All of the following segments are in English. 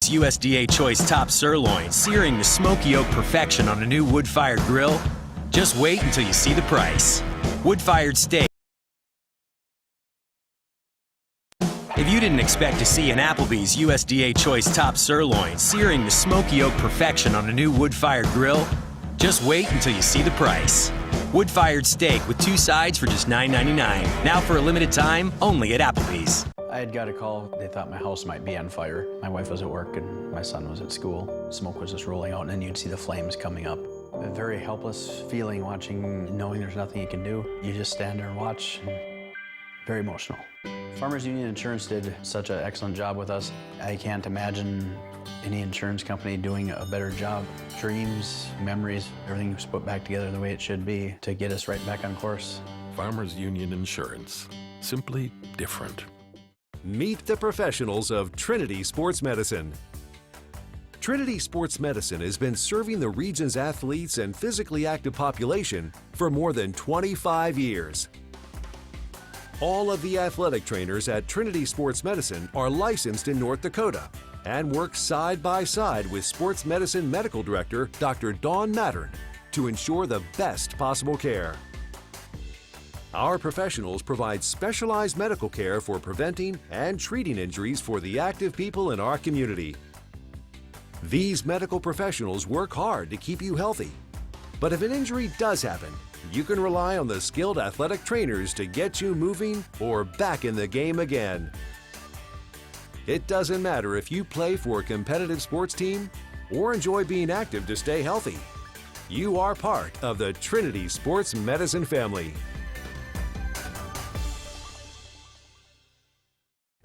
Applebee's USDA Choice Top Sirloin, searing the smoky oak perfection on a new wood-fired grill? Just wait until you see the price. Wood-fired steak. If you didn't expect to see an Applebee's USDA Choice Top Sirloin, searing the smoky oak perfection on a new wood-fired grill, just wait until you see the price. Wood-fired steak with 2 sides for just $9.99. Now for a limited time, only at Applebee's. I had got a call. They thought my house might be on fire. My wife was at work and my son was at school. Smoke was just rolling out and then you'd see the flames coming up. A very helpless feeling watching, knowing there's nothing you can do. You just stand there and watch. Very emotional. Farmers Union Insurance did such an excellent job with us. I can't imagine any insurance company doing a better job. Dreams, memories, everything was put back together the way it should be to get us right back on course. Farmers Union Insurance. Simply different. Meet the professionals of Trinity Sports Medicine. Trinity Sports Medicine has been serving the region's athletes and physically active population for more than 25 years. All of the athletic trainers at Trinity Sports Medicine are licensed in North Dakota and work side by side with Sports Medicine Medical Director Dr. Dawn Mattern to ensure the best possible care. Our professionals provide specialized medical care for preventing and treating injuries for the active people in our community. These medical professionals work hard to keep you healthy. But if an injury does happen, you can rely on the skilled athletic trainers to get you moving or back in the game again. It doesn't matter if you play for a competitive sports team or enjoy being active to stay healthy. You are part of the Trinity Sports Medicine family.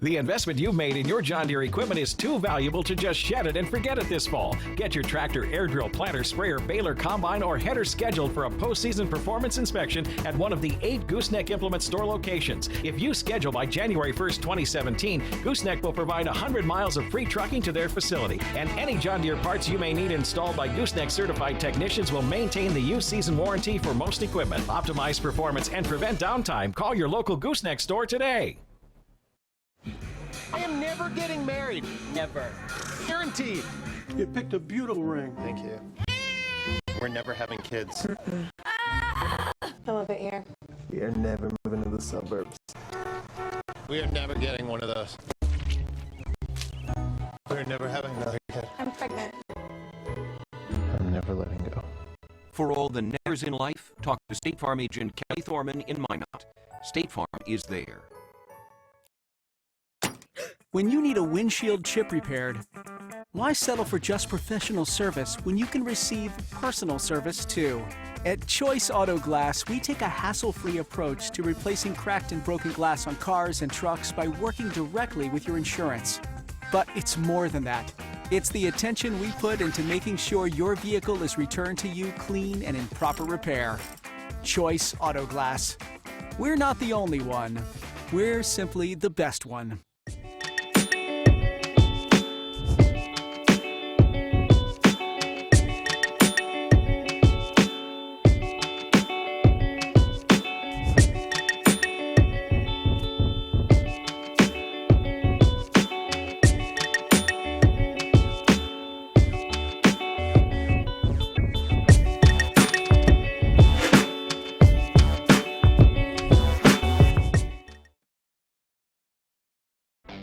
The investment you've made in your John Deere equipment is too valuable to just shed it and forget it this fall. Get your tractor, air drill, planter, sprayer, baler, combine, or header scheduled for a postseason performance inspection at one of the 8 Gooseneck Implement Store locations. If you schedule by January 1st, 2017, Gooseneck will provide 100 miles of free trucking to their facility. And any John Deere parts you may need installed by Gooseneck certified technicians will maintain the used season warranty for most equipment. Optimize performance and prevent downtime. Call your local Gooseneck store today. I am never getting married. Never. Guaranteed. You picked a beautiful ring. Thank you. We're never having kids. I love it here. We are never moving to the suburbs. We are never getting one of those. We're never having another kid. I'm pregnant. I'm never letting go. For all the nevers in life, talk to State Farm agent Kelly Thorman in Minot. State Farm is there. When you need a windshield chip repaired, why settle for just professional service when you can receive personal service too? At Choice Auto Glass, we take a hassle-free approach to replacing cracked and broken glass on cars and trucks by working directly with your insurance. But it's more than that. It's the attention we put into making sure your vehicle is returned to you clean and in proper repair. Choice Auto Glass. We're not the only one. We're simply the best one.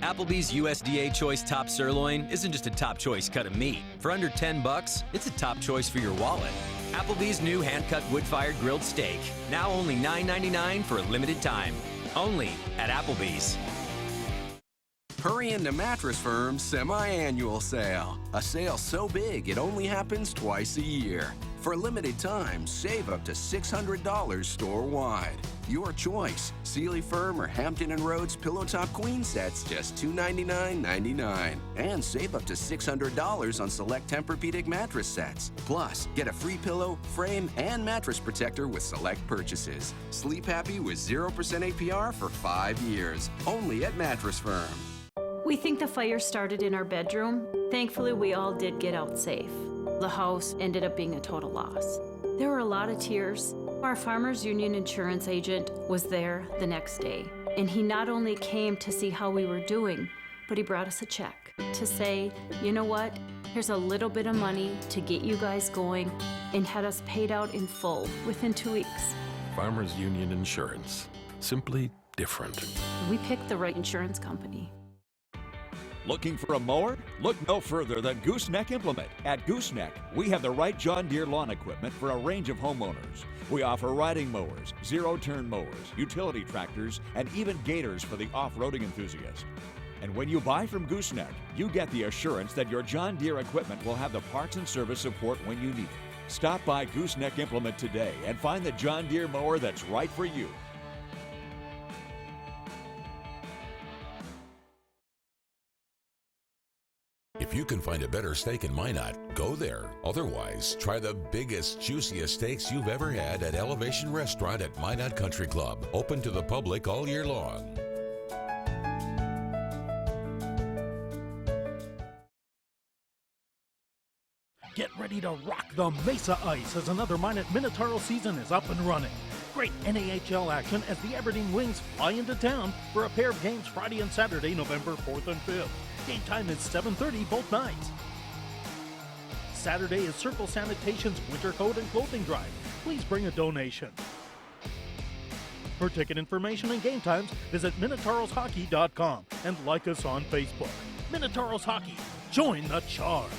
Applebee's USDA Choice Top Sirloin isn't just a top choice cut of meat. For under $10, it's a top choice for your wallet. Applebee's new hand-cut wood-fired grilled steak, now only $9.99 for a limited time. Only at Applebee's. Hurry into Mattress Firm's semi-annual sale. A sale so big it only happens twice a year. For a limited time, save up to $600 store-wide. Your choice, Sealy Firm or Hampton & Rhodes Pillow Top Queen sets, just $299.99. And save up to $600 on select Tempur-Pedic mattress sets. Plus, get a free pillow, frame, and mattress protector with select purchases. Sleep happy with 0% APR for 5 years. Only at Mattress Firm. We think the fire started in our bedroom. Thankfully, we all did get out safe. The house ended up being a total loss. There were a lot of tears. Our Farmers Union insurance agent was there the next day, and he not only came to see how we were doing, but he brought us a check to say, you know what, here's a little bit of money to get you guys going, and had us paid out in full within 2 weeks. Farmers Union Insurance. Simply different. We picked the right insurance company. Looking for a mower? Look no further than Gooseneck Implement. At Gooseneck, we have the right John Deere lawn equipment for a range of homeowners. We offer riding mowers, zero-turn mowers, utility tractors, and even gators for the off-roading enthusiast. And when you buy from Gooseneck, you get the assurance that your John Deere equipment will have the parts and service support when you need it. Stop by Gooseneck Implement today and find the John Deere mower that's right for you. If you can find a better steak in Minot, go there. Otherwise, try the biggest, juiciest steaks you've ever had at Elevation Restaurant at Minot Country Club. Open to the public all year long. Get ready to rock the Mesa Ice as another Minot Minotauro season is up and running. Great NAHL action as the Aberdeen Wings fly into town for a pair of games Friday and Saturday, November 4th and 5th. Game time is 7:30 both nights. Saturday is Circle Sanitation's winter coat and clothing drive. Please bring a donation. For ticket information and game times, visit MinotaurosHockey.com and like us on Facebook. Minotauros Hockey, join the charge.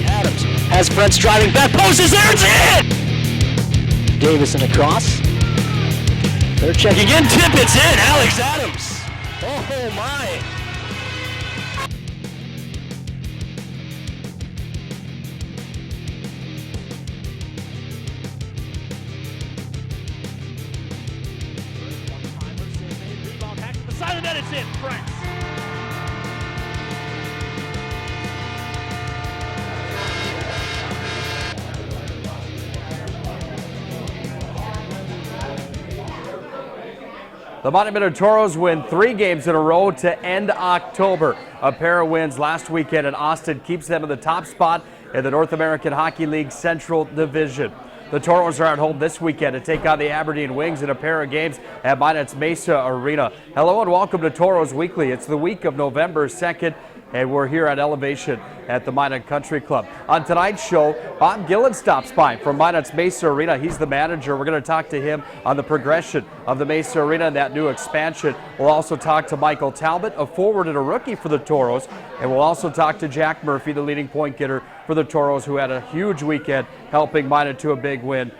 Adams has French driving, back post is there, it's in! Davison across. They're checking in, tip, it's in, Alex Adams. Oh my. Rebound hack to the side of the net, it's in, France. The Minot Minotauros win 3 games in a row to end October. A pair of wins last weekend in Austin keeps them in the top spot in the North American Hockey League Central Division. The Tauros are at home this weekend to take on the Aberdeen Wings in a pair of games at Minot's Maysa Arena. Hello and welcome to Tauros Weekly. It's the week of November 2nd, and we're here at Elevation at the Minot Country Club. On tonight's show, Bob Gilland stops by from Minot's Maysa Arena. He's the manager. We're going to talk to him on the progression of the Maysa Arena and that new expansion. We'll also talk to Michael Talbot, a forward and a rookie for the Tauros, and we'll also talk to Jack Murphy, the leading point getter for the Tauros, who had a huge weekend helping Minot to a big win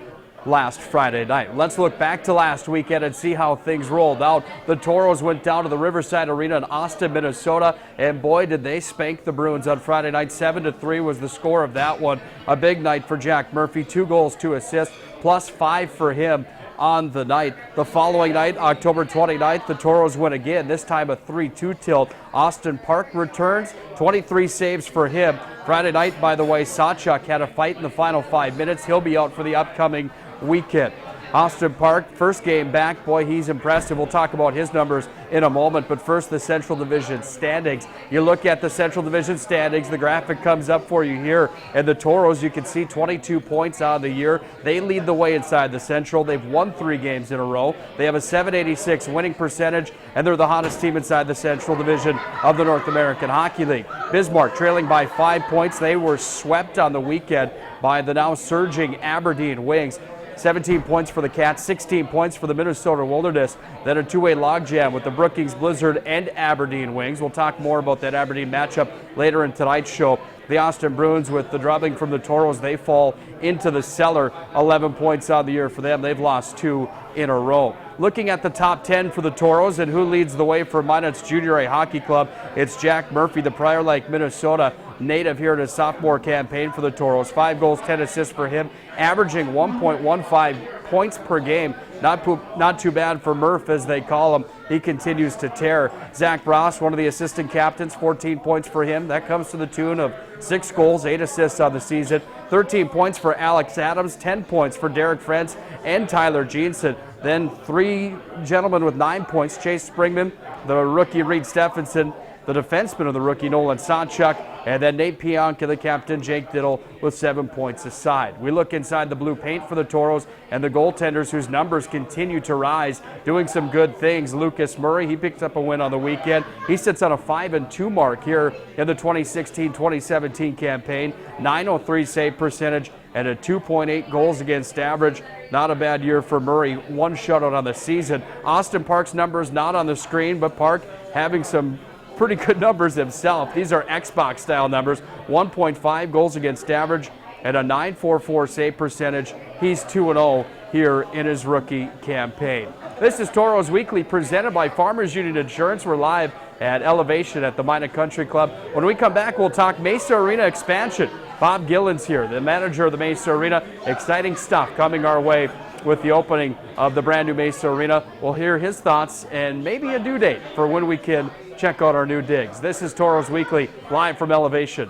last Friday night. Let's look back to last weekend and see how things rolled out. The Tauros went down to the Riverside Arena in Austin, Minnesota, and boy, did they spank the Bruins on Friday night. 7-3 was the score of that one. A big night for Jack Murphy, 2 goals, 2 assists, plus 5 for him on the night. The following night, October 29th, the Tauros win again, this time a 3-2 tilt. Austin Park returns, 23 saves for him. Friday night, by the way, Sawchuk had a fight in the final 5 minutes. He'll be out for the upcoming weekend. Austin Park, first game back. Boy, he's impressive. We'll talk about his numbers in a moment, but first the Central Division standings. You look at the Central Division standings, the graphic comes up for you here, and the Tauros, you can see 22 points on the year. They lead the way inside the Central. They've won 3 games in a row. They have a .786 winning percentage, and they're the hottest team inside the Central Division of the North American Hockey League. Bismarck trailing by 5 points. They were swept on the weekend by the now surging Aberdeen Wings. 17 points for the Cats, 16 points for the Minnesota Wilderness. Then a two-way logjam with the Brookings Blizzard and Aberdeen Wings. We'll talk more about that Aberdeen matchup later in tonight's show. The Austin Bruins, with the drubbing from the Tauros, they fall into the cellar. 11 points on the year for them. They've lost 2 in a row. Looking at the top 10 for the Tauros and who leads the way for Minot's Junior A Hockey Club, it's Jack Murphy, the Prior Lake, Minnesota native here in his sophomore campaign for the Tauros. 5 goals, 10 assists for him, averaging 1.15 points per game. Not too bad for Murph, as they call him. He continues to tear. Zach Ross, one of the assistant captains, 14 points for him. That comes to the tune of 6 goals, 8 assists on the season. 13 points for Alex Adams, 10 points for Derek Frentz and Tyler Jeanson. Then 3 gentlemen with 9 points, Chase Springman, the rookie Reed Stephenson, the defenseman of the rookie, Nolan Sonchuk, and then Nate Pionka, the captain, Jake Diddle, with 7 points aside. We look inside the blue paint for the Tauros and the goaltenders whose numbers continue to rise, doing some good things. Lucas Murray, he picked up a win on the weekend. He sits on a 5-2 mark here in the 2016-2017 campaign, .903 save percentage, and a 2.8 goals against average. Not a bad year for Murray, 1 shutout on the season. Austin Park's numbers not on the screen, but Park having some pretty good numbers himself. These are Xbox style numbers, 1.5 goals against average and a .944 save percentage. He's 2-0 here in his rookie campaign. This is Tauros Weekly presented by Farmers Union Insurance. We're live at Elevation at the Minot Country Club. When we come back, we'll talk Maysa Arena expansion. Bob Gilland's here, the manager of the Maysa Arena. Exciting stuff coming our way with the opening of the brand new Maysa Arena. We'll hear his thoughts and maybe a due date for when we can check out our new digs. This is Tauros Weekly, live from Elevation.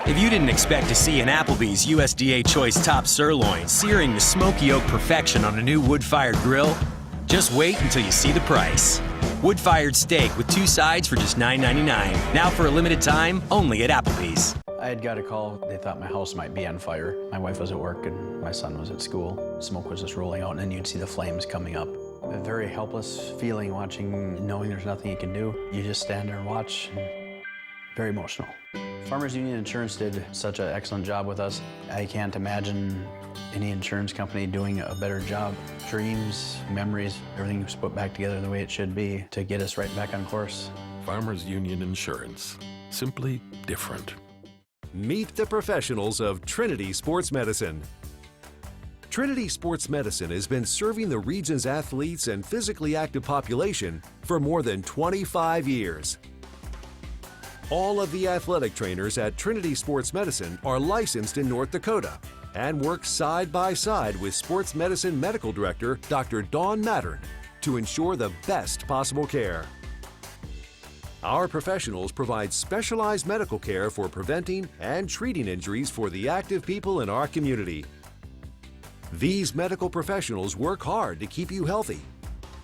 If you didn't expect to see an Applebee's USDA Choice Top Sirloin searing to smoky oak perfection on a new wood-fired grill, just wait until you see the price. Wood-fired steak with 2 sides for just $9.99. Now for a limited time, only at Applebee's. I had got a call. They thought my house might be on fire. My wife was at work and my son was at school. Smoke was just rolling out and then you'd see the flames coming up. A very helpless feeling watching, knowing there's nothing you can do. You just stand there and watch. Very emotional. Farmers Union Insurance did such an excellent job with us. I can't imagine any insurance company doing a better job. Dreams, memories, everything was put back together the way it should be to get us right back on course. Farmers Union Insurance. Simply different. Meet the professionals of Trinity Sports Medicine. Trinity Sports Medicine has been serving the region's athletes and physically active population for more than 25 years. All of the athletic trainers at Trinity Sports Medicine are licensed in North Dakota and work side by side with Sports Medicine Medical Director Dr. Dawn Mattern to ensure the best possible care. Our professionals provide specialized medical care for preventing and treating injuries for the active people in our community. These medical professionals work hard to keep you healthy.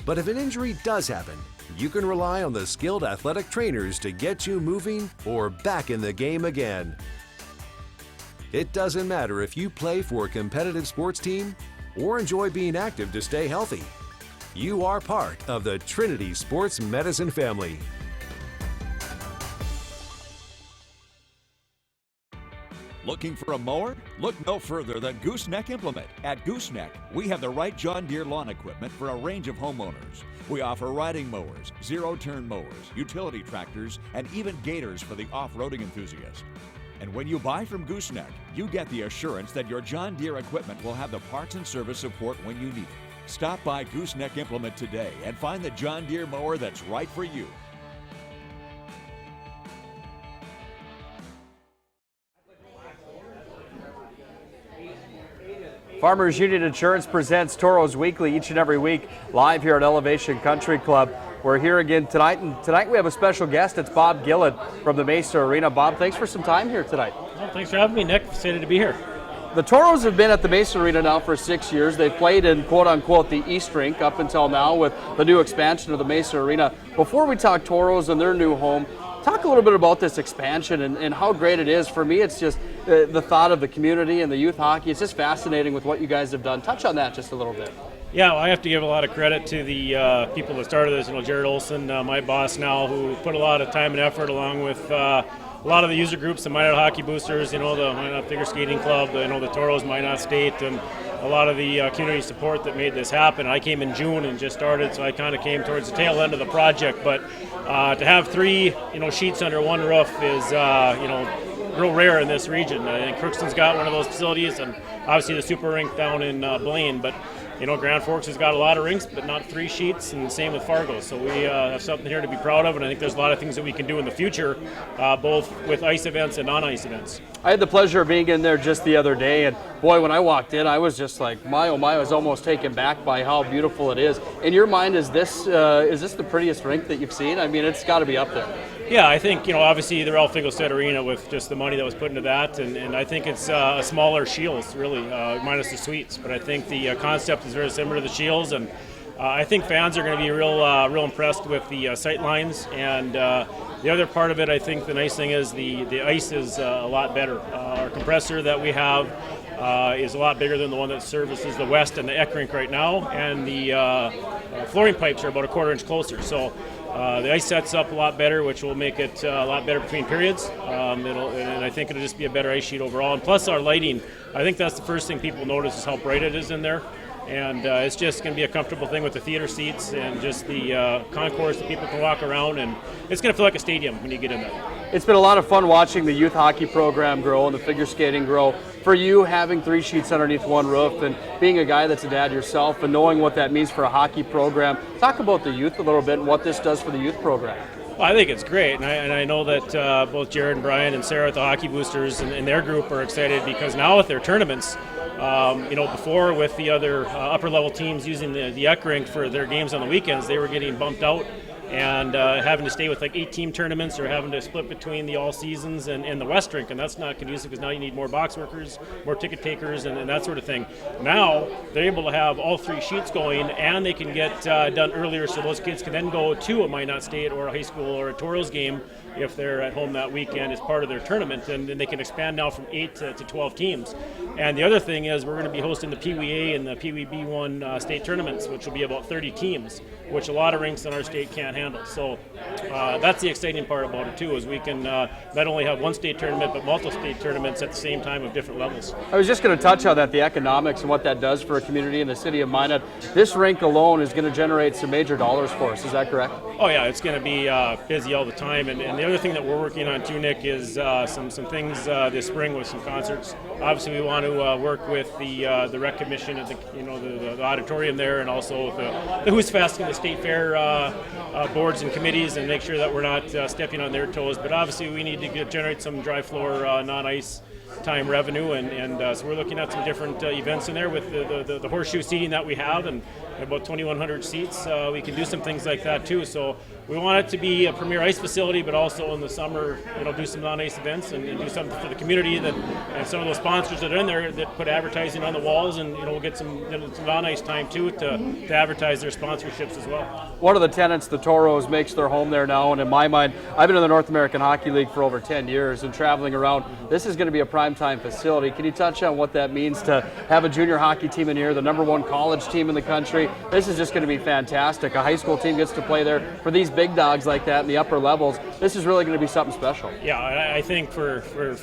But if an injury does happen, you can rely on the skilled athletic trainers to get you moving or back in the game again. It doesn't matter if you play for a competitive sports team or enjoy being active to stay healthy. You are part of the Trinity Sports Medicine family. Looking for a mower? Look no further than Gooseneck Implement. At Gooseneck, we have the right John Deere lawn equipment for a range of homeowners. We offer riding mowers, zero-turn mowers, utility tractors, and even gators for the off-roading enthusiast. And when you buy from Gooseneck, you get the assurance that your John Deere equipment will have the parts and service support when you need it. Stop by Gooseneck Implement today and find the John Deere mower that's right for you. Farmers Union Insurance presents Tauros Weekly each and every week, live here at Elevation Country Club. We're here again tonight, and tonight we have a special guest. It's Bob Gilland from the Maysa Arena. Bob, thanks for some time here tonight. Well, thanks for having me, Nick. Excited to be here. The Tauros have been at the Maysa Arena now for 6 years. They've played in quote-unquote the East Rink up until now with the new expansion of the Maysa Arena. Before we talk Tauros and their new home, talk a little bit about this expansion and how great it is. For me, it's just the thought of the community and the youth hockey. It's just fascinating with what you guys have done. Touch on that just a little bit. Yeah, well, I have to give a lot of credit to the people that started this. Jared Olson, my boss now, who put a lot of time and effort along with a lot of the user groups, the Minot Hockey Boosters, the Minot Figure Skating Club, the Tauros Minot State, and a lot of the community support that made this happen. I came in June and just started, so I kind of came towards the tail end of the project. But to have 3, sheets under one roof is, real rare in this region. I think Crookston's got one of those facilities, and obviously the super rink down in Blaine. But Grand Forks has got a lot of rinks, but not 3 sheets, and same with Fargo. So we have something here to be proud of, and I think there's a lot of things that we can do in the future, both with ice events and non-ice events. I had the pleasure of being in there just the other day, and boy, when I walked in, I was just like, my oh my, I was almost taken back by how beautiful it is. In your mind, is this the prettiest rink that you've seen? I mean, it's got to be up there. Yeah, I think, obviously the Ralph Finkelstedt Arena with just the money that was put into that, and I think it's a smaller Shields, really, minus the suites. But I think the concept is very similar to the Shields, and I think fans are going to be real impressed with the sight lines, and the other part of it, I think the nice thing is the ice is a lot better. Our compressor that we have is a lot bigger than the one that services the west and the Eck rink right now, and the flooring pipes are about a quarter-inch closer. So the ice sets up a lot better, which will make it a lot better between periods. And I think it'll just be a better ice sheet overall. And plus our lighting, I think that's the first thing people notice is how bright it is in there. And it's just going to be a comfortable thing with the theater seats and just the concourse that people can walk around, and it's going to feel like a stadium when you get in there. It's been a lot of fun watching the youth hockey program grow and the figure skating grow. For you, having 3 sheets underneath one roof and being a guy that's a dad yourself and knowing what that means for a hockey program, talk about the youth a little bit and what this does for the youth program. Well, I think it's great, and I know that both Jared and Brian and Sarah at the Hockey Boosters and their group are excited because now with their tournaments, before with the other upper-level teams using the Eck rink for their games on the weekends, they were getting bumped out and having to stay with like 8-team tournaments or having to split between the all seasons and the West rink, and that's not conducive because now you need more box workers, more ticket takers, and that sort of thing. Now they're able to have all 3 sheets going, and they can get done earlier, so those kids can then go to a Minot State or a high school or a Tauros game if they're at home that weekend as part of their tournament, and then they can expand now from 8 to 12 teams. And the other thing is we're going to be hosting the Pee Wee A and the Pee Wee B1 state tournaments, which will be about 30 teams, which a lot of rinks in our state can't handle. So that's the exciting part about it too, is we can not only have one state tournament but multiple state tournaments at the same time of different levels. I was just going to touch on that, the economics and what that does for a community in the city of Minot. This rink alone is going to generate some major dollars for us, is that correct? Oh yeah, it's going to be busy all the time, and the other thing that we're working on too, Nick, is some things this spring with some concerts. Obviously we want to work with the rec commission at the auditorium there, and also the Who's Fest and the State Fair boards and committees, and make sure that we're not stepping on their toes. But obviously we need to generate some dry floor non-ice time revenue, and so we're looking at some different events in there with the horseshoe seating that we have, and about 2,100 seats. We can do some things like that too. So we want it to be a premier ice facility, but also in the summer, do some non-ice events and do something for the community. And some of those sponsors that are in there that put advertising on the walls, and we'll get some non-ice time too to advertise their sponsorships as well. One of the tenants, the Tauros, makes their home there now, and in my mind, I've been in the North American Hockey League for over 10 years and traveling around. This is going to be a primetime facility. Can you touch on what that means to have a junior hockey team in here, the #1 college team in the country? This is just going to be fantastic. A high school team gets to play there. For these big dogs like that in the upper levels, this is really going to be something special. Yeah, I think for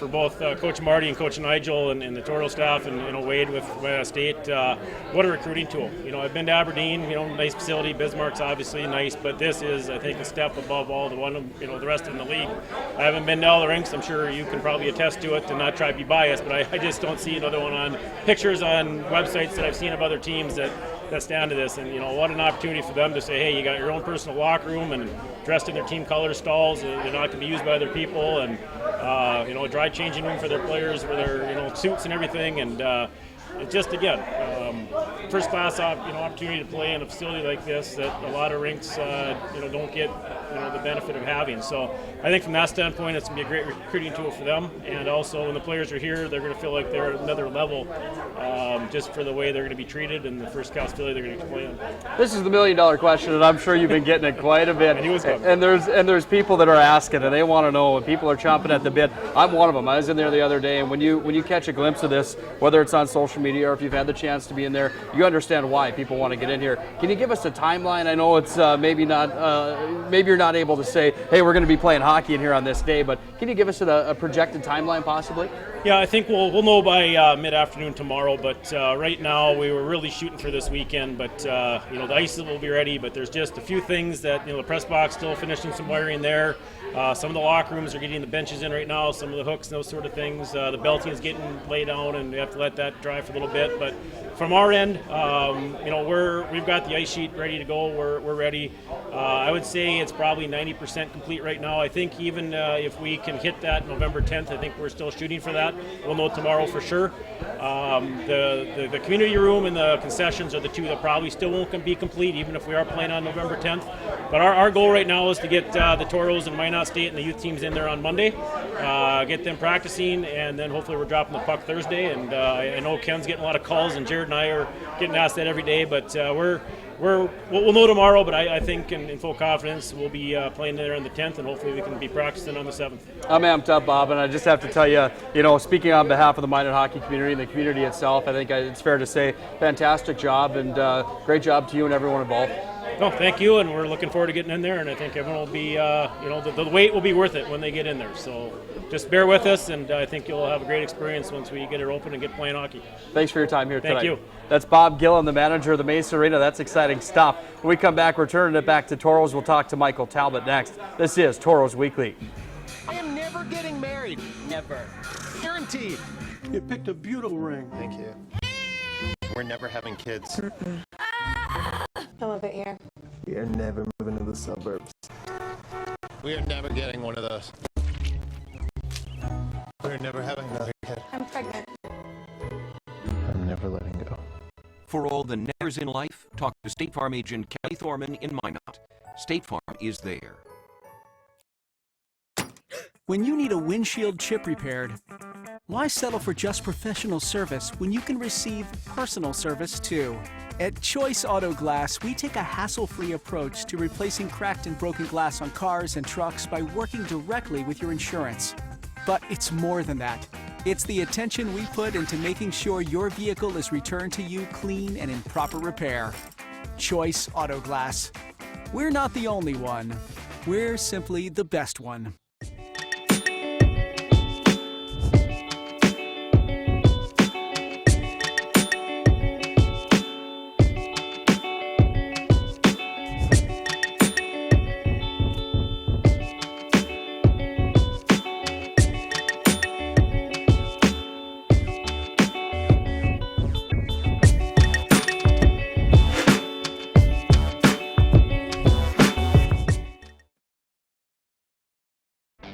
both Coach Marty and Coach Nigel and the Toro staff and Wade with State, what a recruiting tool. I've been to Aberdeen, nice facility. Bismarck's obviously nice, but this is, I think, a step above all the rest in the league. I haven't been to all the rinks. I'm sure you can probably attest to it, to not try to be biased, but I just don't see another one on pictures on websites that I've seen of other teams that stand to this. And what an opportunity for them to say, hey, you got your own personal locker room and dressed in their team color stalls. They're not going to be used by other people, and a dry changing room for their players with their suits and everything. And it just, again, first class opportunity to play in a facility like this that a lot of rinks don't get the benefit of having. So I think from that standpoint, it's going to be a great recruiting tool for them. And also when the players are here, they're going to feel like they're at another level just for the way they're going to be treated and the first class facility they're going to play in. This is the $1 million question, and I'm sure you've been getting it quite a bit. And there's people that are asking, and they want to know, and people are chomping at the bit. I'm one of them. I was in there the other day, and when you catch a glimpse of this, whether it's on social media or if you've had the chance to be in there, you understand why people want to get in here. Can you give us a timeline? I know it's maybe you're not able to say, hey, we're going to be playing hockey in here on this day, but can you give us a projected timeline possibly? Yeah, I think we'll know by mid-afternoon tomorrow, but right now we were really shooting for this weekend, but the ice will be ready, but there's just a few things that, the press box still finishing some wiring there. Some of the locker rooms are getting the benches in right now, some of the hooks and those sort of things. The belting is getting laid down, and we have to let that dry for a little bit. But from our end, we've got the ice sheet ready to go. We're ready. I would say it's probably 90% complete right now. I think even if we can hit that November 10th, I think we're still shooting for that. We'll know tomorrow for sure. The community room and the concessions are the two that probably still won't be complete, even if we are playing on November 10th. But our goal right now is to get the Tauros and Minot State and the youth teams in there on Monday, get them practicing, and then hopefully we're dropping the puck Thursday. And I know Ken's getting a lot of calls, and Jared and I are getting asked that every day, but we're we'll know tomorrow, but I think in full confidence we'll be playing there on the 10th, and hopefully we can be practicing on the 7th. I'm amped up, Bob, and I just have to tell you, speaking on behalf of the Minot hockey community and the community itself, I think it's fair to say fantastic job, and great job to you and everyone involved. No, thank you, and we're looking forward to getting in there, and I think everyone will be, the wait will be worth it when they get in there. So just bear with us, and I think you'll have a great experience once we get it open and get playing hockey. Thanks for your time here tonight. Thank you. That's Bob Gilland, the manager of the Maysa Arena. That's exciting stuff. When we come back, we're turning it back to Tauros. We'll talk to Michael Talbot next. This is Tauros Weekly. I am never getting married. Never. Guaranteed. You picked a beautiful ring. Thank you. We're never having kids. Some of it here. We are never moving to the suburbs. We are never getting one of those. We're never having another kid. I'm pregnant. I'm never letting go. For all the nevers in life, talk to State Farm agent Kelly Thorman in Minot. State Farm is there. When you need a windshield chip repaired, why settle for just professional service when you can receive personal service too? At Choice Auto Glass, we take a hassle-free approach to replacing cracked and broken glass on cars and trucks by working directly with your insurance. But it's more than that. It's the attention we put into making sure your vehicle is returned to you clean and in proper repair. Choice Auto Glass. We're not the only one. We're simply the best one.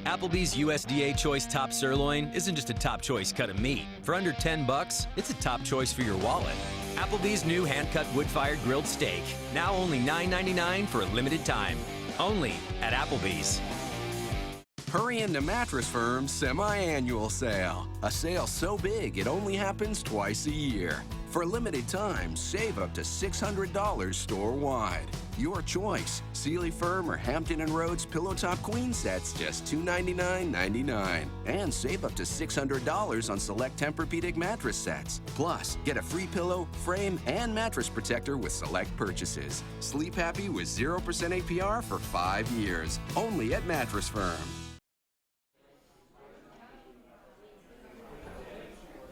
Applebee's USDA Choice Top Sirloin isn't just a top choice cut of meat. For under $10, it's a top choice for your wallet. Applebee's new hand-cut wood-fired grilled steak, now only $9.99 for a limited time. Only at Applebee's. Hurry into Mattress Firm's semi-annual sale. A sale so big it only happens twice a year. For a limited time, save up to $600 store-wide. Your choice, Sealy Firm or Hampton & Rhodes Pillow Top Queen sets, just $299.99. And save up to $600 on select Tempur-Pedic mattress sets. Plus, get a free pillow, frame, and mattress protector with select purchases. Sleep happy with 0% APR for 5 years. Only at Mattress Firm.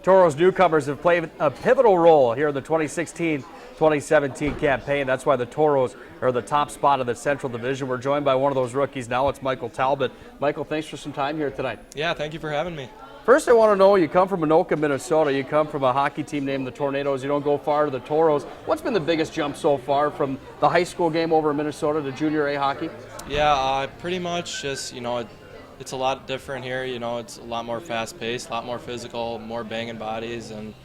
Tauros newcomers have played a pivotal role here in the 2016-2017 campaign. That's why the Tauros are the top spot of the Central Division. We're joined by one of those rookies now. It's Michael Talbot. Michael, thanks for some time here tonight. Yeah, thank you for having me. First, I want to know, you come from Anoka, Minnesota. You come from a hockey team named the Tornadoes. You don't go far to the Tauros. What's been the biggest jump so far from the high school game over in Minnesota to junior A hockey? Yeah, pretty much just, it's a lot different here. It's a lot more fast-paced, a lot more physical, more banging bodies, and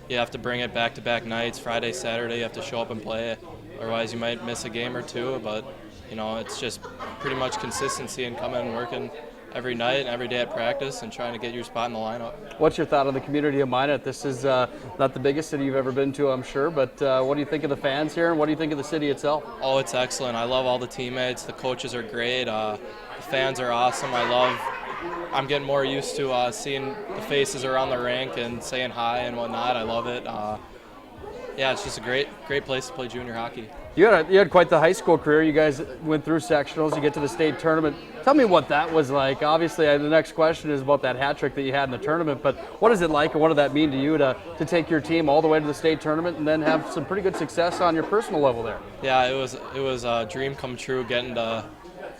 you have to bring it back-to-back nights, Friday, Saturday. You have to show up and play it. Otherwise, you might miss a game or two, but, it's just pretty much consistency and coming and working every night and every day at practice and trying to get your spot in the lineup. What's your thought on the community of Minot? This is not the biggest city you've ever been to, I'm sure, but what do you think of the fans here, and what do you think of the city itself? Oh, it's excellent. I love all the teammates. The coaches are great. The fans are awesome. I'm getting more used to seeing the faces around the rink and saying hi and whatnot. I love it. Yeah, it's just a great place to play junior hockey. You had quite the high school career. You guys went through sectionals. You get to the state tournament. Tell me what that was like. Obviously, the next question is about that hat trick that you had in the tournament, but what is it like and what did that mean to you to take your team all the way to the state tournament and then have some pretty good success on your personal level there? Yeah, it was a dream come true getting to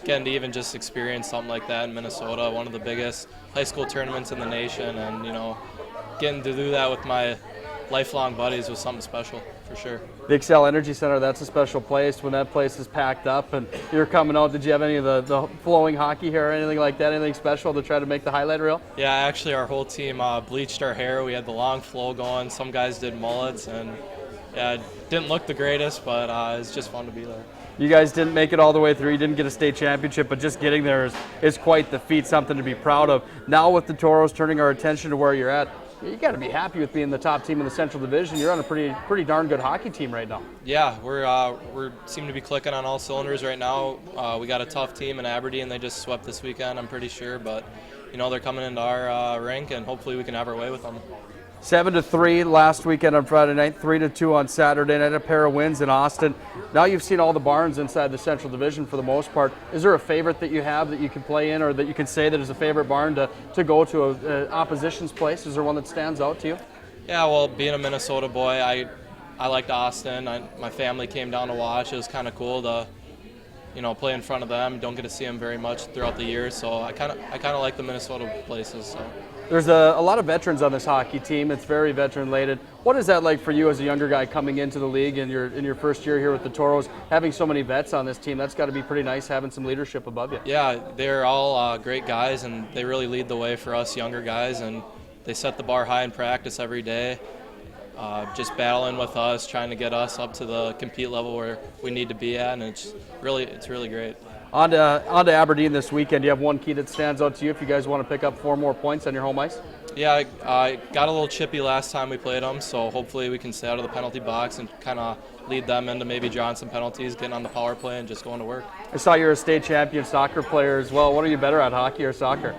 even just experience something like that in Minnesota, one of the biggest high school tournaments in the nation, and getting to do that with my lifelong buddies was something special for sure. The Xcel Energy Center, that's a special place. When that place is packed up and you're coming out, did you have any of the flowing hockey hair or anything like that, anything special to try to make the highlight reel? Yeah, actually our whole team bleached our hair. We had the long flow going. Some guys did mullets, and yeah, it didn't look the greatest, but it's just fun to be there. You guys didn't make it all the way through. You didn't get a state championship, but just getting there is quite the feat, something to be proud of. Now with the Tauros turning our attention to where you're at, You got to be happy with being the top team in the Central Division. You're on a pretty darn good hockey team right now. Yeah, we're seem to be clicking on all cylinders right now. We got a tough team in Aberdeen. They just swept this weekend, I'm pretty sure, but they're coming into our rink, and hopefully we can have our way with them. 7-3 last weekend on Friday night, 3-2 on Saturday night, a pair of wins in Austin. Now you've seen all the barns inside the Central Division for the most part. Is there a favorite that you have that you can play in, or that you can say that is a favorite barn to go to an opposition's place? Is there one that stands out to you? Yeah, well, being a Minnesota boy, I liked Austin. My family came down to watch. It was kind of cool to play in front of them. Don't get to see them very much throughout the year, so I kind of like the Minnesota places. So. There's a lot of veterans on this hockey team. It's very veteran-laden. What is that like for you as a younger guy coming into the league in your first year here with the Tauros, having so many vets on this team? That's got to be pretty nice having some leadership above you. Yeah, they're all great guys, and they really lead the way for us younger guys, and they set the bar high in practice every day, just battling with us, trying to get us up to the compete level where we need to be at, and it's really great. On to Aberdeen this weekend. Do you have one key that stands out to you if you guys want to pick up 4 more points on your home ice? Yeah, I got a little chippy last time we played them, so hopefully we can stay out of the penalty box and kind of lead them into maybe drawing some penalties, getting on the power play, and just going to work. I saw you're a state champion soccer player as well. What are you better at, hockey or soccer?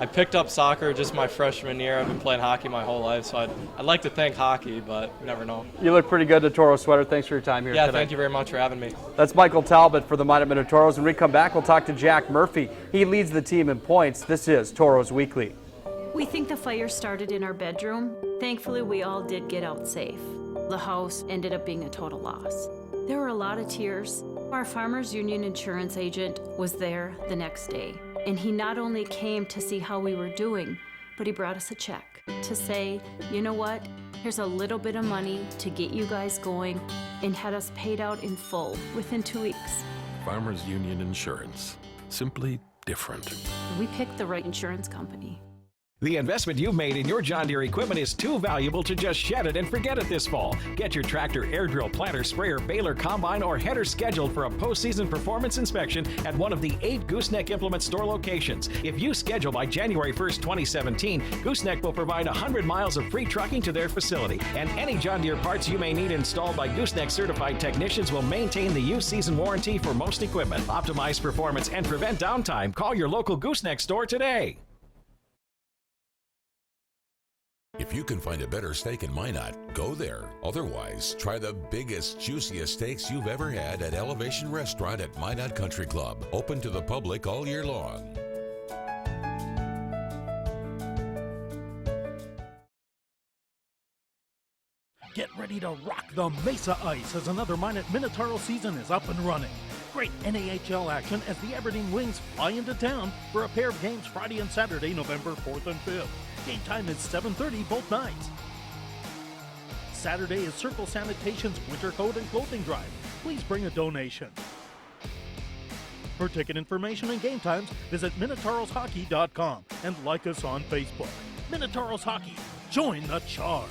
I picked up soccer just my freshman year. I've been playing hockey my whole life, so I'd like to think hockey, but you never know. You look pretty good in a Tauros sweater. Thanks for your time here today. Thank you very much for having me. That's Michael Talbot for the Minot Tauros. When we come back, we'll talk to Jack Murphy. He leads the team in points. This is Tauros Weekly. We think the fire started in our bedroom. Thankfully, we all did get out safe. The house ended up being a total loss. There were a lot of tears. Our Farmers Union insurance agent was there the next day. And he not only came to see how we were doing, but he brought us a check to say, you know what, here's a little bit of money to get you guys going, and had us paid out in full within 2 weeks. Farmers Union Insurance. Simply different. We picked the right insurance company. The investment you've made in your John Deere equipment is too valuable to just shed it and forget it this fall. Get your tractor, air drill, planter, sprayer, baler, combine, or header scheduled for a postseason performance inspection at one of the 8 Gooseneck Implement Store locations. If you schedule by January 1st, 2017, Gooseneck will provide 100 miles of free trucking to their facility. And any John Deere parts you may need installed by Gooseneck certified technicians will maintain the use season warranty for most equipment. Optimize performance and prevent downtime. Call your local Gooseneck store today. If you can find a better steak in Minot, go there. Otherwise, try the biggest, juiciest steaks you've ever had at Elevation Restaurant at Minot Country Club. Open to the public all year long. Get ready to rock the Maysa Ice as another Minotauro season is up and running. Great NAHL action as the Aberdeen Wings fly into town for a pair of games Friday and Saturday, November 4th and 5th. Game time is 7:30 both nights. Saturday is Circle Sanitation's Winter Coat and Clothing Drive. Please bring a donation. For ticket information and game times, visit MinotaurosHockey.com and like us on Facebook. Minotauros Hockey, join the charge.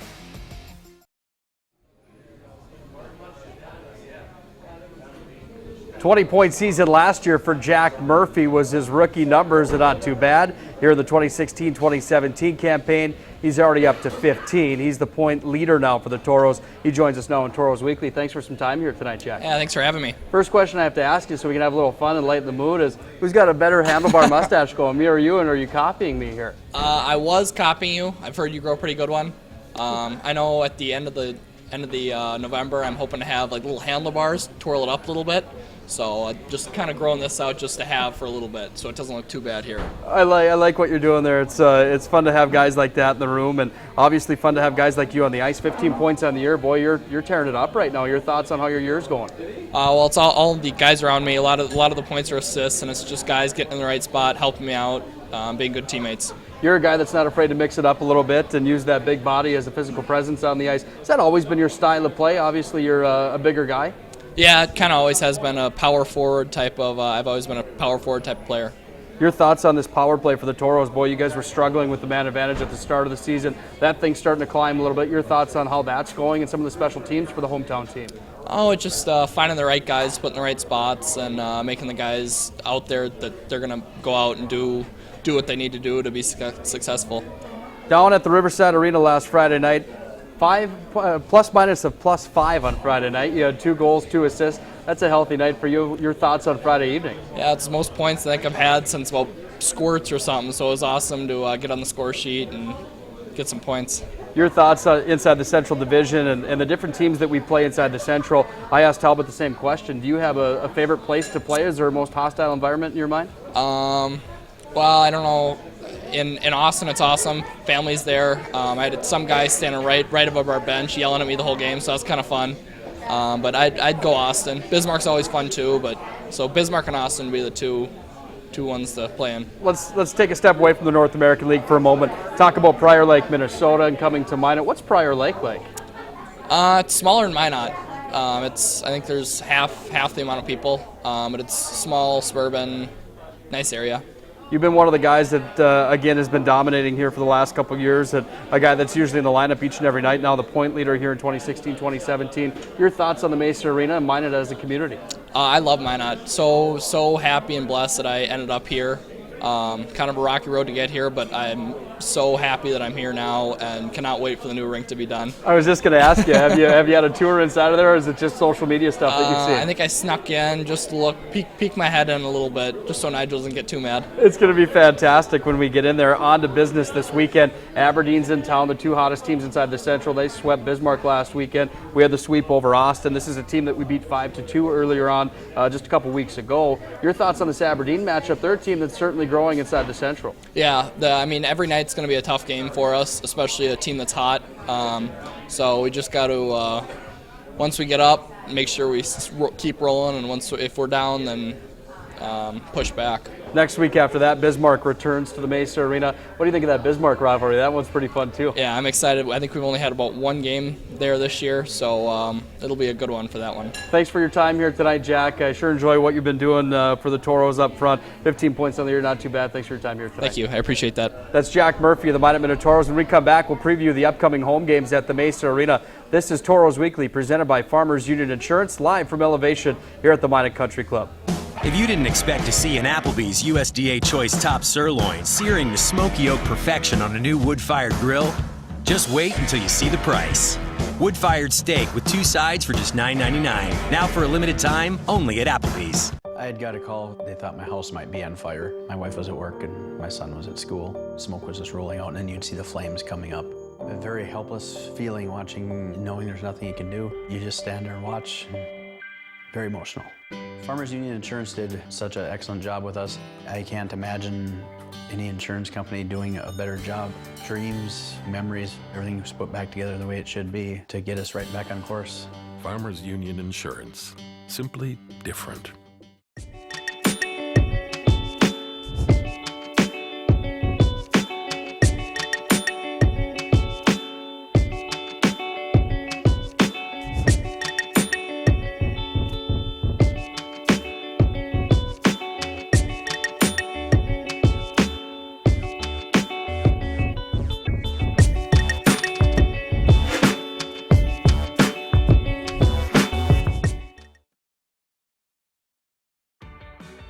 $20-point season last year for Jack Murphy was his rookie numbers, and not too bad. Here in the 2016-2017 campaign, he's already up to 15. He's the point leader now for the Tauros. He joins us now on Tauros Weekly. Thanks for some time here tonight, Jack. Yeah, thanks for having me. First question I have to ask you so we can have a little fun and lighten the mood is, who's got a better handlebar mustache going, me or you, and are you copying me here? I was copying you. I've heard you grow a pretty good one. I know at the end of the November, I'm hoping to have like little handlebars, twirl it up a little bit. So just kind of growing this out just to have for a little bit, so it doesn't look too bad here. I like what you're doing there. It's fun to have guys like that in the room, and obviously fun to have guys like you on the ice. 15 points on the year, boy, you're tearing it up right now. Your thoughts on how your year's going? Well, it's all the guys around me. A lot of the points are assists, and it's just guys getting in the right spot, helping me out, being good teammates. You're a guy that's not afraid to mix it up a little bit and use that big body as a physical presence on the ice. Has that always been your style of play? Obviously, you're a bigger guy. Yeah, it kind of always has been a power forward type of. I've always been a power forward type of player. Your thoughts on this power play for the Tauros? Boy, you guys were struggling with the man advantage at the start of the season. That thing's starting to climb a little bit. Your thoughts on how that's going and some of the special teams for the hometown team? Oh, it's just finding the right guys, putting the right spots, and making the guys out there that they're going to go out and do what they need to do to be successful. down at the Riverside Arena last Friday night. Plus minus of +5 on Friday night. You had 2 goals, 2 assists. That's a healthy night for you. Your thoughts on Friday evening? Yeah, it's the most points I think I've had since about Squirts or something, so it was awesome to get on the score sheet and get some points. Your thoughts inside the Central Division and the different teams that we play inside the Central. I asked Talbot the same question. Do you have a favorite place to play? Is there a most hostile environment in your mind? Well, I don't know. In Austin, it's awesome. Family's there. I had some guy standing right above our bench yelling at me the whole game, so that was kind of fun. But I'd go Austin. Bismarck's always fun too, but so Bismarck and Austin would be the two ones to play in. Let's take a step away from the North American League for a moment. Talk about Prior Lake, Minnesota, and coming to Minot. What's Prior Lake like? It's smaller than Minot. I think there's half the amount of people, but it's small, suburban, nice area. You've been one of the guys that, again, has been dominating here for the last couple of years, a guy that's usually in the lineup each and every night, now the point leader here in 2016, 2017. Your thoughts on the Maysa Arena and Minot as a community? I love Minot. So happy and blessed that I ended up here. Kind of a rocky road to get here, but I'm so happy that I'm here now and cannot wait for the new rink to be done. I was just going to ask you, have you had a tour inside of there, or is it just social media stuff that you've seen? I think I snuck in just to look, peek my head in a little bit, just so Nigel doesn't get too mad. It's going to be fantastic when we get in there. On to business this weekend. Aberdeen's in town, the 2 hottest teams inside the Central. They swept Bismarck last weekend. We had the sweep over Austin. This is a team that we beat 5-2 earlier on, just a couple weeks ago. Your thoughts on this Aberdeen matchup? They're a team that's certainly growing inside the Central. Yeah, every night's going to be a tough game for us, especially a team that's hot. So we just got to, once we get up, make sure we keep rolling, and if we're down, then push back. Next week after that, Bismarck returns to the Maysa Arena. What do you think of that Bismarck rivalry? That one's pretty fun too. Yeah, I'm excited. I think we've only had about 1 game there this year, so it'll be a good one for that one. Thanks for your time here tonight, Jack. I sure enjoy what you've been doing for the Tauros up front. 15 points on the year, not too bad. Thanks for your time here tonight. Thank you. I appreciate that. That's Jack Murphy of the Minot Tauros. When we come back, we'll preview the upcoming home games at the Maysa Arena. This is Tauros Weekly, presented by Farmers Union Insurance, live from Elevation here at the Minot Country Club. If you didn't expect to see an Applebee's USDA Choice Top Sirloin searing to smoky oak perfection on a new wood-fired grill, just wait until you see the price. Wood-fired steak with 2 sides for just $9.99. Now for a limited time, only at Applebee's. I had got a call. They thought my house might be on fire. My wife was at work and my son was at school. Smoke was just rolling out, and then you'd see the flames coming up. A very helpless feeling watching, knowing there's nothing you can do. You just stand there and watch. Very emotional. Farmers Union Insurance did such an excellent job with us. I can't imagine any insurance company doing a better job. Dreams, memories, everything was put back together the way it should be to get us right back on course. Farmers Union Insurance. Simply different.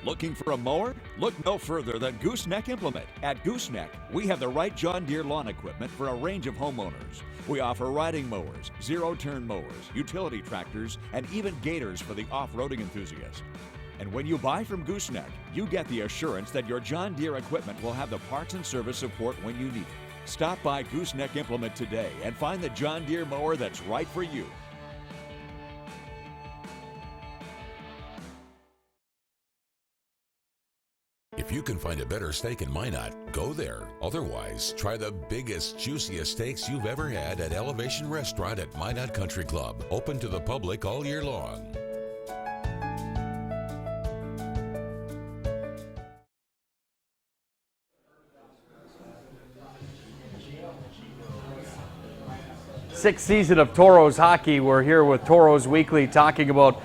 Looking for a mower? Look no further than Gooseneck Implement. At Gooseneck, we have the right John Deere lawn equipment for a range of homeowners. We offer riding mowers, zero-turn mowers, utility tractors, and even gators for the off-roading enthusiast. And when you buy from Gooseneck, you get the assurance that your John Deere equipment will have the parts and service support when you need it. Stop by Gooseneck Implement today and find the John Deere mower that's right for you. If you can find a better steak in Minot, go there. Otherwise, try the biggest, juiciest steaks you've ever had at Elevation Restaurant at Minot Country Club. Open to the public all year long. Sixth season of Tauros hockey. We're here with Tauros Weekly talking about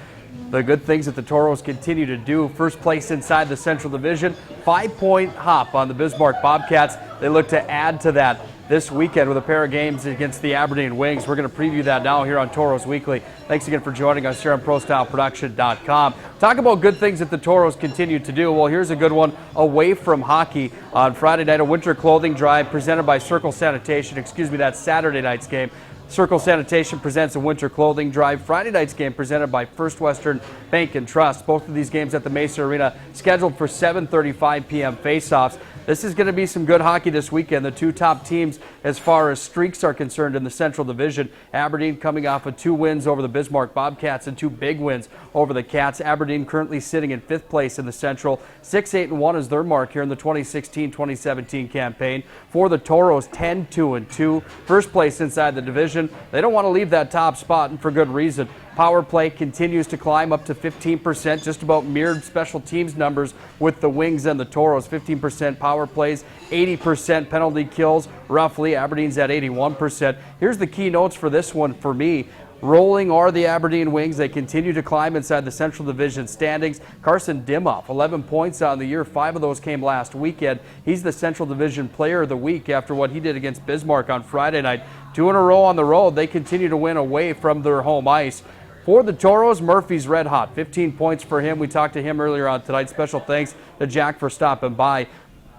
the good things that the Tauros continue to do. First place inside the Central Division, 5-point hop on the Bismarck Bobcats. They look to add to that. this weekend with a pair of games against the Aberdeen Wings. We're going to preview that now here on Tauros Weekly. Thanks again for joining us here on ProStyleProduction.com. Talk about good things that the Tauros continue to do. Well, here's a good one away from hockey. On Friday night, a winter clothing drive presented by Circle Sanitation. That's Saturday night's game. Circle Sanitation presents a winter clothing drive. Friday night's game presented by First Western Bank and Trust. Both of these games at the Maysa Arena scheduled for 7:35 p.m. face-offs. This is going to be some good hockey this weekend. The two top teams as far as streaks are concerned in the Central Division. Aberdeen coming off of 2 wins over the Bismarck Bobcats and 2 big wins over the Cats. Aberdeen currently sitting in 5th place in the Central. 6-8-1 is their mark here in the 2016-2017 campaign. For the Tauros, 10-2-2. First place inside the division. They don't want to leave that top spot, and for good reason. Power play continues to climb up to 15%, just about mirrored special teams numbers with the Wings and the Tauros. 15% power plays, 80% penalty kills, roughly. Aberdeen's at 81%. Here's the key notes for this one for me. Rolling are the Aberdeen Wings. They continue to climb inside the Central Division standings. Carson Dimmoff, 11 points on the year. 5 of those came last weekend. He's the Central Division Player of the Week after what he did against Bismarck on Friday night. 2 in a row on the road. They continue to win away from their home ice. For the Tauros, Murphy's red hot. 15 points for him. We talked to him earlier on tonight. Special thanks to Jack for stopping by.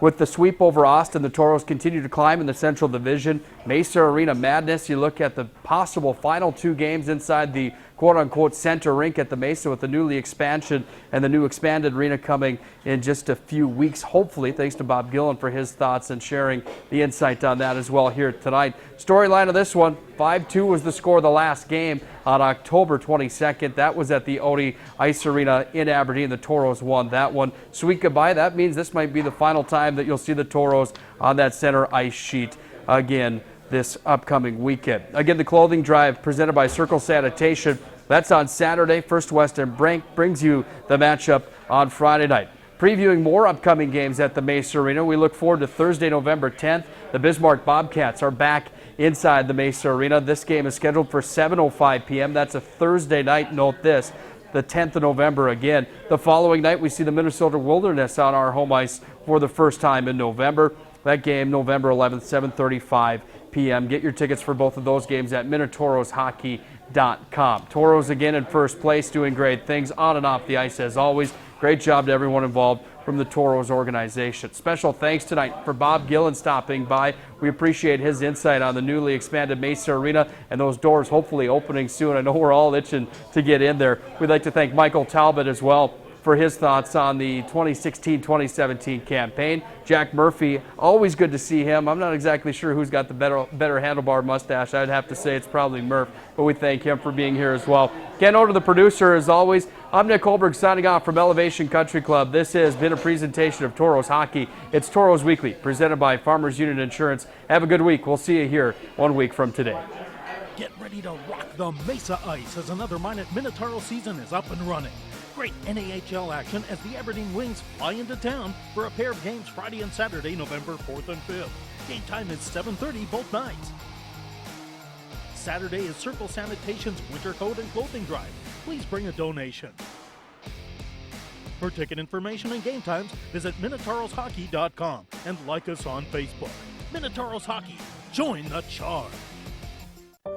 With the sweep over Austin, the Tauros continue to climb in the Central Division. Maysa Arena Madness, you look at the possible final 2 games inside the quote-unquote center rink at the Maysa with the new expansion and the new expanded arena coming in just a few weeks, hopefully. Thanks to Bob Gilland for his thoughts and sharing the insight on that as well here tonight. Storyline of this one, 5-2 was the score of the last game on October 22nd. That was at the Odie Ice Arena in Aberdeen. The Tauros won that one. Sweet goodbye. That means this might be the final time that you'll see the Tauros on that center ice sheet again this upcoming weekend. Again, the clothing drive presented by Circle Sanitation. That's on Saturday. First Western Bank brings you the matchup on Friday night. Previewing more upcoming games at the Maysa Arena, we look forward to Thursday, November 10th. The Bismarck Bobcats are back inside the Maysa Arena. This game is scheduled for 7:05 p.m. That's a Thursday night. Note this, the 10th of November again. The following night, we see the Minnesota Wilderness on our home ice for the first time in November. That game, November 11th, 7:35 p.m. Get your tickets for both of those games at MinotaurosHockey.com. Tauros again in first place, doing great things on and off the ice as always. Great job to everyone involved from the Tauros organization. Special thanks tonight for Bob Gilland stopping by. We appreciate his insight on the newly expanded Maysa Arena and those doors hopefully opening soon. I know we're all itching to get in there. We'd like to thank Michael Talbot as well for his thoughts on the 2016-2017 campaign. Jack Murphy, always good to see him. I'm not exactly sure who's got the better handlebar mustache. I'd have to say it's probably Murph, but we thank him for being here as well. Ken Oda, the producer, as always. I'm Nick Hulberg signing off from Elevation Country Club. This has been a presentation of Tauros Hockey. It's Tauros Weekly, presented by Farmers Union Insurance. Have a good week. We'll see you here 1 week from today. Get ready to rock the Maysa Ice as another Minotauro season is up and running. Great NAHL action as the Aberdeen Wings fly into town for a pair of games Friday and Saturday, November 4th and 5th. Game time is 7:30 both nights. Saturday is Circle Sanitation's Winter Coat and Clothing Drive. Please bring a donation. For ticket information and game times, visit MinotaurosHockey.com and like us on Facebook. Minotauros Hockey, join the charge.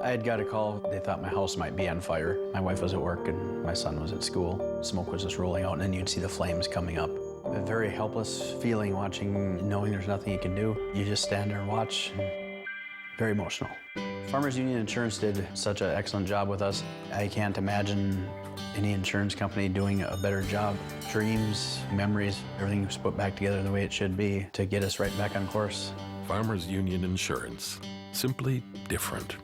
I had got a call. They thought my house might be on fire. My wife was at work and my son was at school. Smoke was just rolling out and then you'd see the flames coming up. A very helpless feeling watching, knowing there's nothing you can do. You just stand there and watch. Very emotional. Farmers Union Insurance did such an excellent job with us. I can't imagine any insurance company doing a better job. Dreams, memories, everything was put back together the way it should be to get us right back on course. Farmers Union Insurance. Simply different.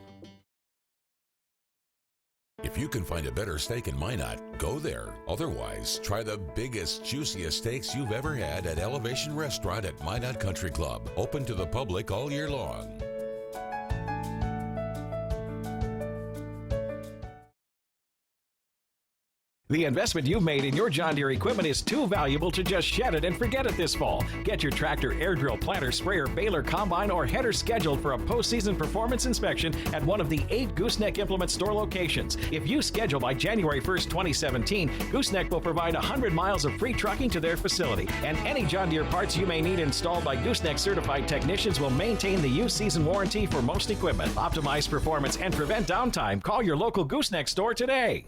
If you can find a better steak in Minot, go there. Otherwise, try the biggest, juiciest steaks you've ever had at Elevation Restaurant at Minot Country Club. Open to the public all year long. The investment you've made in your John Deere equipment is too valuable to just shed it and forget it this fall. Get your tractor, air drill, planter, sprayer, baler, combine, or header scheduled for a postseason performance inspection at one of the 8 Gooseneck Implement Store locations. If you schedule by January 1st, 2017, Gooseneck will provide 100 miles of free trucking to their facility. And any John Deere parts you may need installed by Gooseneck certified technicians will maintain the used season warranty for most equipment. Optimize performance and prevent downtime. Call your local Gooseneck store today.